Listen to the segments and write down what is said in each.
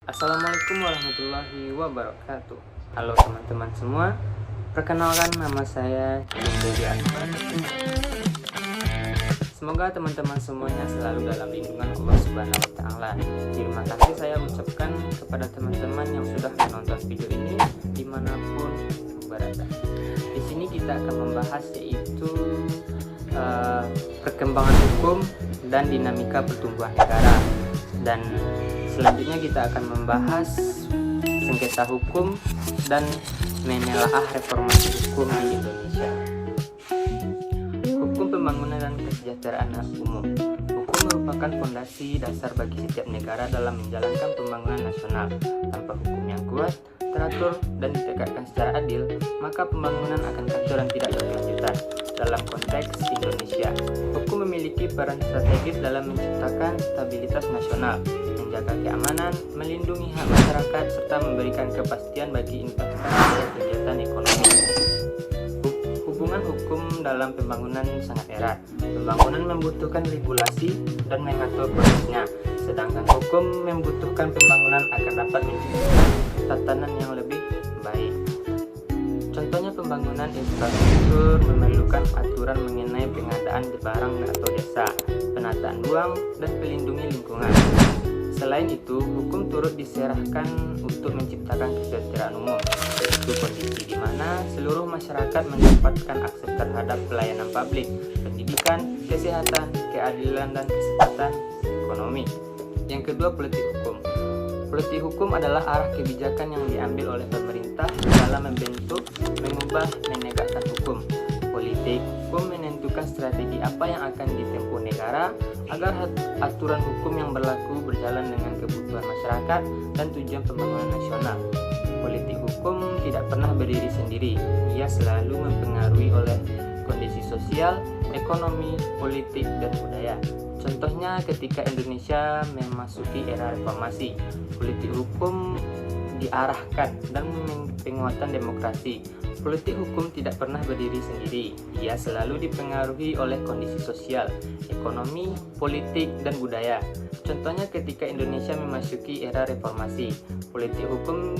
Assalamualaikum warahmatullahi wabarakatuh. Halo teman-teman semua, perkenalkan nama saya Dewi Anwar. Semoga teman-teman semuanya selalu dalam lindungan Allah Subhanahu wa Ta'ala. Terima kasih saya ucapkan kepada teman-teman yang sudah menonton video ini dimanapun berada. Di sini kita akan membahas yaitu perkembangan hukum dan dinamika pertumbuhan negara. Dan selanjutnya kita akan membahas sengketa hukum dan menelaah reformasi hukum di Indonesia. Hukum pembangunan dan kesejahteraan umum. Hukum merupakan fondasi dasar bagi setiap negara dalam menjalankan pembangunan nasional. Tanpa hukum yang kuat, teratur, dan ditegakkan secara adil, maka pembangunan akan kacau dan tidak berkelanjutan. Dalam konteks Indonesia, hukum memiliki peran strategis dalam menciptakan stabilitas nasional, menjaga keamanan, melindungi hak masyarakat, serta memberikan kepastian bagi investasi dan kegiatan ekonomi. Hubungan hukum dalam pembangunan sangat erat. Pembangunan membutuhkan regulasi dan mengatur prosesnya, sedangkan hukum membutuhkan pembangunan agar dapat menciptakan tatanan yang lebih baik. Contohnya pembangunan infrastruktur memerlukan aturan mengenai pengadaan barang atau jasa, penataan ruang, dan pelindungi lingkungan. Selain itu, hukum turut diserahkan untuk menciptakan kesejahteraan umum, yaitu kondisi di mana seluruh masyarakat mendapatkan akses terhadap pelayanan publik, pendidikan, kesehatan, keadilan, dan kesempatan ekonomi. Yang kedua, politik hukum. Politik hukum adalah arah kebijakan yang diambil oleh pemerintah dalam membentuk, mengubah, menegakkan hukum. Politik hukum menentukan strategi apa yang akan ditempuh negara agar aturan hukum yang berlaku berjalan dengan kebutuhan masyarakat dan tujuan pembangunan nasional. Politik hukum tidak pernah berdiri sendiri, ia selalu mempengaruhi oleh kondisi sosial, ekonomi, politik, dan budaya. Contohnya ketika Indonesia memasuki era reformasi, politik hukum diarahkan dan penguatan demokrasi. Politik hukum tidak pernah berdiri sendiri, ia selalu dipengaruhi oleh kondisi sosial, ekonomi, politik, dan budaya. Contohnya ketika Indonesia memasuki era reformasi, politik hukum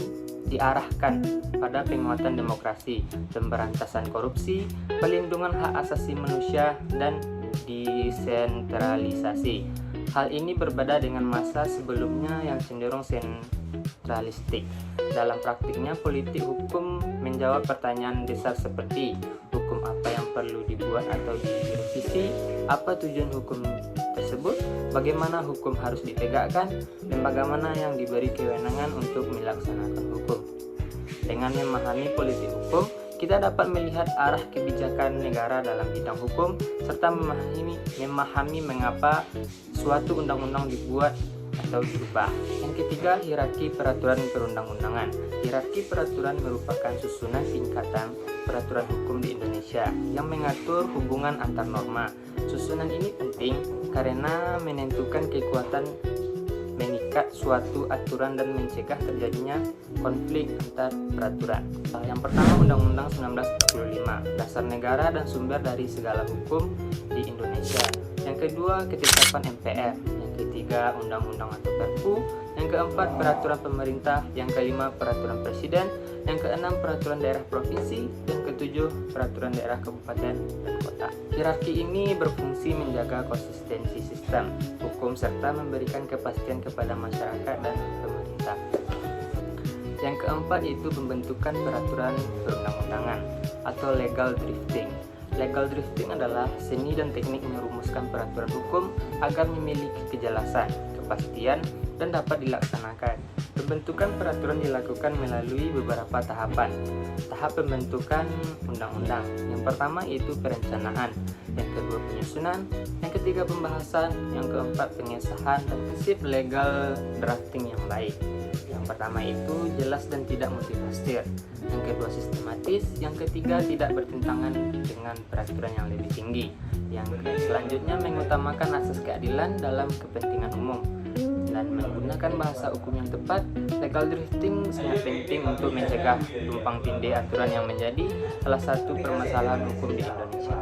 diarahkan pada penguatan demokrasi, pemberantasan korupsi, pelindungan hak asasi manusia, dan desentralisasi. Hal ini berbeda dengan masa sebelumnya yang cenderung sentralistik. Dalam praktiknya, politik hukum menjawab pertanyaan besar seperti hukum apa yang perlu dibuat atau direvisi, apa tujuan hukum tersebut, bagaimana hukum harus ditegakkan, dan bagaimana yang diberi kewenangan untuk melaksanakan hukum. Dengan memahami politik hukum, kita dapat melihat arah kebijakan negara dalam bidang hukum, serta memahami mengapa suatu undang-undang dibuat atau dirubah. Yang ketiga, hierarki peraturan perundang-undangan. Hierarki peraturan merupakan susunan tingkatan peraturan hukum di Indonesia yang mengatur hubungan antar norma. Susunan ini penting karena menentukan kekuatan mengikat suatu aturan dan mencegah terjadinya konflik antar peraturan. Yang pertama, Undang-Undang 1945, dasar negara dan sumber dari segala hukum di Indonesia. Yang kedua, ketetapan MPR. Yang ketiga, Undang-Undang atau Perpu. Yang keempat, peraturan pemerintah. Yang kelima, peraturan presiden. Yang keenam, peraturan daerah provinsi. Yang ketujuh, peraturan daerah kabupaten dan kota. Hierarki ini berfungsi menjaga konsistensi sistem hukum serta memberikan kepastian kepada masyarakat dan pemerintah. Yang keempat itu pembentukan peraturan perundang-undangan atau legal drafting. Legal drafting adalah seni dan teknik merumuskan peraturan hukum agar memiliki kejelasan, kepastian, dan dapat dilaksanakan. Pembentukan peraturan dilakukan melalui beberapa tahapan. Tahap pembentukan undang-undang. Yang pertama itu perencanaan, yang kedua penyusunan, yang ketiga pembahasan, yang keempat pengesahan, dan prinsip legal drafting yang baik. Yang pertama itu jelas dan tidak multitafsir, yang kedua sistematis, yang ketiga tidak bertentangan dengan peraturan yang lebih tinggi, yang selanjutnya mengutamakan asas keadilan dalam kepentingan umum, dan menggunakan bahasa hukum yang tepat. Legal drafting sangat penting untuk mencegah tumpang tindih aturan yang menjadi salah satu permasalahan hukum di Indonesia.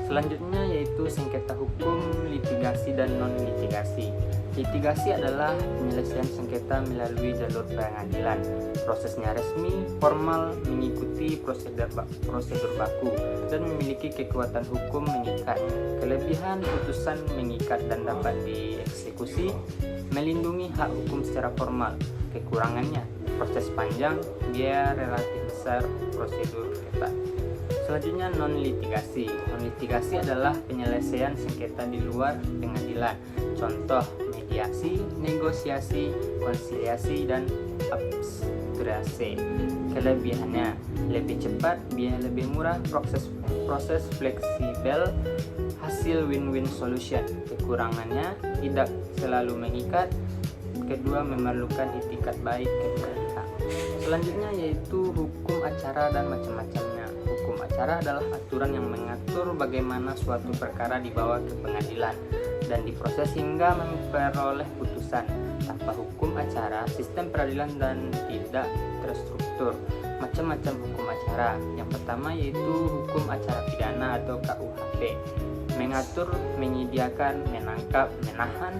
Selanjutnya yaitu sengketa hukum, litigasi, dan non-litigasi. Litigasi adalah penyelesaian sengketa melalui jalur pengadilan. Prosesnya resmi, formal, mengikuti prosedur baku, dan memiliki kekuatan hukum mengikat. Kelebihan putusan mengikat dan dapat dieksekusi, melindungi hak hukum secara formal. Kekurangannya, proses panjang, biaya relatif besar, prosedur ketat. Selanjutnya non-litigasi. Non-litigasi adalah penyelesaian sengketa di luar pengadilan. Contoh, mediasi, negosiasi, konsiliasi, dan arbitráse. Kelebihannya, lebih cepat, biaya lebih murah, proses fleksibel, hasil win-win solution. Kekurangannya, tidak selalu mengikat. Kedua, memerlukan itikat baik kedua pihak. Selanjutnya yaitu hukum acara dan macam-macamnya. Hukum acara adalah aturan yang mengatur bagaimana suatu perkara dibawa ke pengadilan dan diproses hingga memperoleh putusan. Tanpa hukum acara, sistem peradilan dan tidak terstruktur. Macam-macam hukum acara. Yang pertama yaitu hukum acara pidana atau KUHP. Mengatur, menyediakan, menangkap, menahan,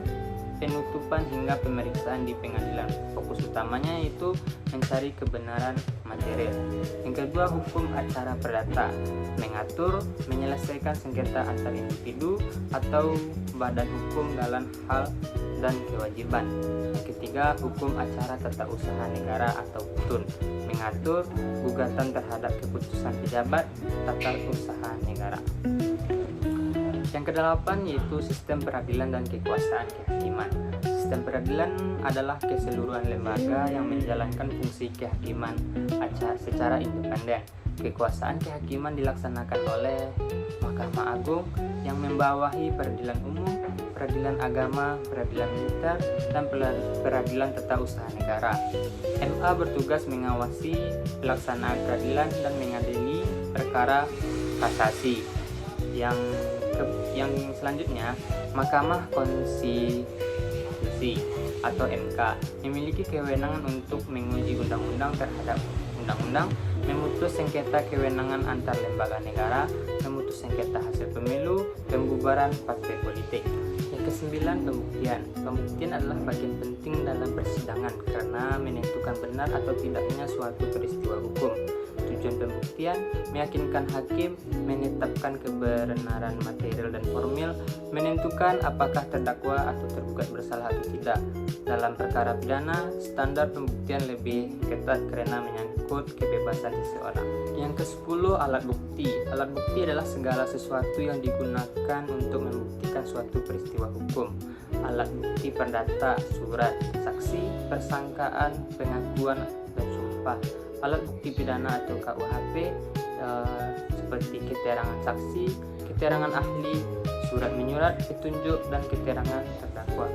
penutupan hingga pemeriksaan di pengadilan. Fokus utamanya yaitu mencari kebenaran material. Yang kedua, hukum acara perdata, mengatur, menyelesaikan sengketa antar individu atau badan hukum dalam hal dan kewajiban. Yang ketiga, hukum acara tata usaha negara atau PUTUN, mengatur gugatan terhadap keputusan pejabat tata usaha negara. Yang kedelapan yaitu sistem peradilan dan kekuasaan kehakiman. Sistem peradilan adalah keseluruhan lembaga yang menjalankan fungsi kehakiman secara independen. Kekuasaan kehakiman dilaksanakan oleh Mahkamah Agung yang membawahi peradilan umum, peradilan agama, peradilan militer, dan peradilan tata usaha negara. MA bertugas mengawasi pelaksanaan peradilan dan mengadili perkara kasasi. Yang selanjutnya, Mahkamah Konstitusi atau MK memiliki kewenangan untuk menguji undang-undang terhadap undang-undang, memutus sengketa kewenangan antar lembaga negara, memutus sengketa hasil pemilu, pembubaran partai politik. Yang kesembilan, pembuktian. Pembuktian adalah bagian penting dalam persidangan karena menentukan benar atau tidaknya suatu peristiwa hukum. Tujuan pembuktian meyakinkan hakim, menetapkan kebenaran material dan formil, menentukan apakah terdakwa atau tergugat bersalah atau tidak. Dalam perkara pidana, standar pembuktian lebih ketat karena menyangkut kebebasan seseorang. Yang ke-10, alat bukti. Alat bukti adalah segala sesuatu yang digunakan untuk membuktikan suatu peristiwa hukum. Alat bukti perdata, surat, saksi, persangkaan, pengakuan, dan sumpah. Alat bukti pidana atau KUHP seperti keterangan saksi, keterangan ahli, surat menyurat, petunjuk, dan keterangan terdakwa.